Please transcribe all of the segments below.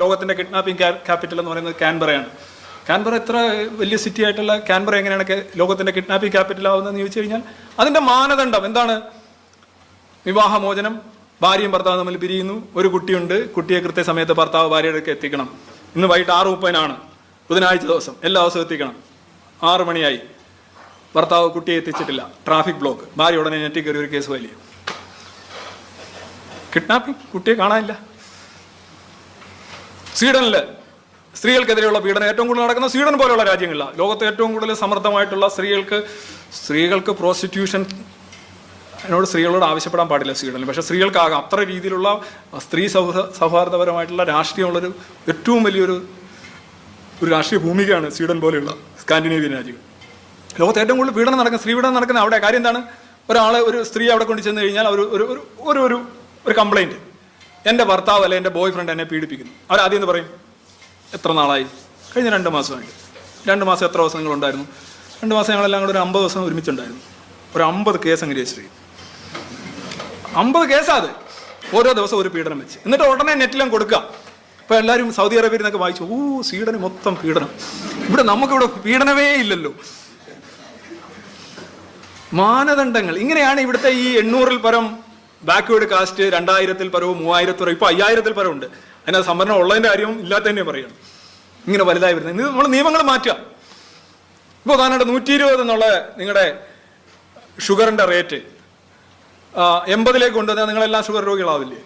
ലോകത്തിൻ്റെ kidnapping capital എന്ന് പറയുന്നത് കാൻബറയാണ്. കാൻബറ എത്ര വലിയ സിറ്റി ആയിട്ടുള്ള കാൻബറ എങ്ങനെയാണ് ലോകത്തിൻ്റെ കിഡ്നാപ്പിംഗ് ക്യാപിറ്റൽ ആവുന്നതെന്ന് ചോദിച്ചു കഴിഞ്ഞാൽ അതിൻ്റെ മാനദണ്ഡം എന്താണ്? വിവാഹമോചനം, ഭാര്യയും ഭർത്താവും തമ്മിൽ പിരിയുന്നു, ഒരു കുട്ടിയുണ്ട്, കുട്ടിയെ കൃത്യസമയത്ത് ഭർത്താവ് ഭാര്യയുടെ അടുത്ത് എത്തിക്കണം. ഇന്ന് വൈകിട്ട് 6:30 ബുധനാഴ്ച ദിവസം, എല്ലാ ദിവസവും എത്തിക്കണം. 6 മണിയായി, ഭർത്താവ് കുട്ടിയെ എത്തിച്ചിട്ടില്ല, ട്രാഫിക് ബ്ലോക്ക്, ഭാര്യ ഉടനെ നെറ്റിൽ കയറി ഒരു കേസ് ഫയൽ ചെയ്യും. കിഡ്നാപ്പിംഗ്, കുട്ടിയെ കാണാനില്ല. സ്വീഡനിൽ സ്ത്രീകൾക്കെതിരെയുള്ള പീഡനം ഏറ്റവും കൂടുതൽ നടക്കുന്ന സ്വീഡൻ പോലെയുള്ള രാജ്യങ്ങളിലാണ്. ലോകത്തെ ഏറ്റവും കൂടുതൽ സമൃദ്ധമായിട്ടുള്ള സ്ത്രീകൾക്ക് പ്രോസ്റ്റിറ്റ്യൂഷൻ അതിനോട് സ്ത്രീകളോട് ആവശ്യപ്പെടാൻ പാടില്ല സ്വീഡനിൽ. പക്ഷേ സ്ത്രീകൾക്കാകാം. അത്ര രീതിയിലുള്ള സ്ത്രീ സൗഹാർദ്ദപരമായിട്ടുള്ള രാഷ്ട്രീയമുള്ളൊരു ഏറ്റവും വലിയൊരു രാഷ്ട്രീയ ഭൂമികയാണ് സ്വീഡൻ പോലെയുള്ള സ്കാൻഡിനേവിയൻ രാജ്യങ്ങൾ. ലോകത്ത് ഏറ്റവും കൂടുതൽ പീഡനം നടക്കുന്ന സ്ത്രീ പീഡനം നടക്കുന്ന അവിടെ. കാര്യം എന്താണ്? ഒരു സ്ത്രീ അവിടെ കൊണ്ട് ചെന്ന് കഴിഞ്ഞാൽ ഒരു കംപ്ലൈൻറ്റ്, എൻ്റെ ഭർത്താവ് അല്ലെ എൻ്റെ ബോയ് ഫ്രണ്ട് എന്നെ പീഡിപ്പിക്കുന്നു. അവരാദ്യം എന്ന് പറയും, എത്ര നാളായി? കഴിഞ്ഞ 2 മാസമായിട്ട്. 2 മാസം എത്ര ദിവസം നിങ്ങളുണ്ടായിരുന്നു? 2 മാസം ഞങ്ങളെല്ലാം കൂടെ ഒരു 50 ദിവസം ഒരുമിച്ചുണ്ടായിരുന്നു. ഒരു 50 കേസ് അങ്ങ് രജിസ്റ്റർ ചെയ്യും. 50 കേസാ അത്, ഓരോ ദിവസം ഒരു പീഡനം വെച്ച്. എന്നിട്ട് ഉടനെ നെറ്റിലും കൊടുക്കുക. ഇപ്പോൾ എല്ലാവരും സൗദി അറേബ്യയിൽ നിന്നൊക്കെ വായിച്ചു, സ്വീഡന് മൊത്തം പീഡനം, ഇവിടെ നമുക്കിവിടെ പീഡനമേ ഇല്ലല്ലോ. മാനദണ്ഡങ്ങൾ ഇങ്ങനെയാണ്. ഇവിടുത്തെ ഈ 800-ൽ പരം ബാക്ക്വേർഡ് കാസ്റ്റ്, 2000-ൽ പരവും 3000-ൽ പരവും, ഇപ്പോൾ 5000-ൽ പരം ഉണ്ട്. അതിനകത്ത് സംവരണം ഉള്ളതിൻ്റെ കാര്യവും ഇല്ലാത്തതിൻ്റെയും പറയുകയാണ്. ഇങ്ങനെ വലുതായി വരുന്നത് നമ്മൾ നിയമങ്ങൾ മാറ്റുക. ഇപ്പോൾ ഉദാഹരണമായിട്ട് 120 എന്നുള്ള നിങ്ങളുടെ ഷുഗറിൻ്റെ റേറ്റ് 80-ലേക്ക് കൊണ്ടുവന്നാൽ നിങ്ങളെല്ലാം ഷുഗർ രോഗികളാവില്ലേ?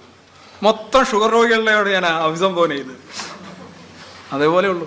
മൊത്തം ഷുഗർ രോഗികളുടെ ഞാൻ അഭിസംബോധന ചെയ്ത് അതേപോലെ ഉള്ളൂ.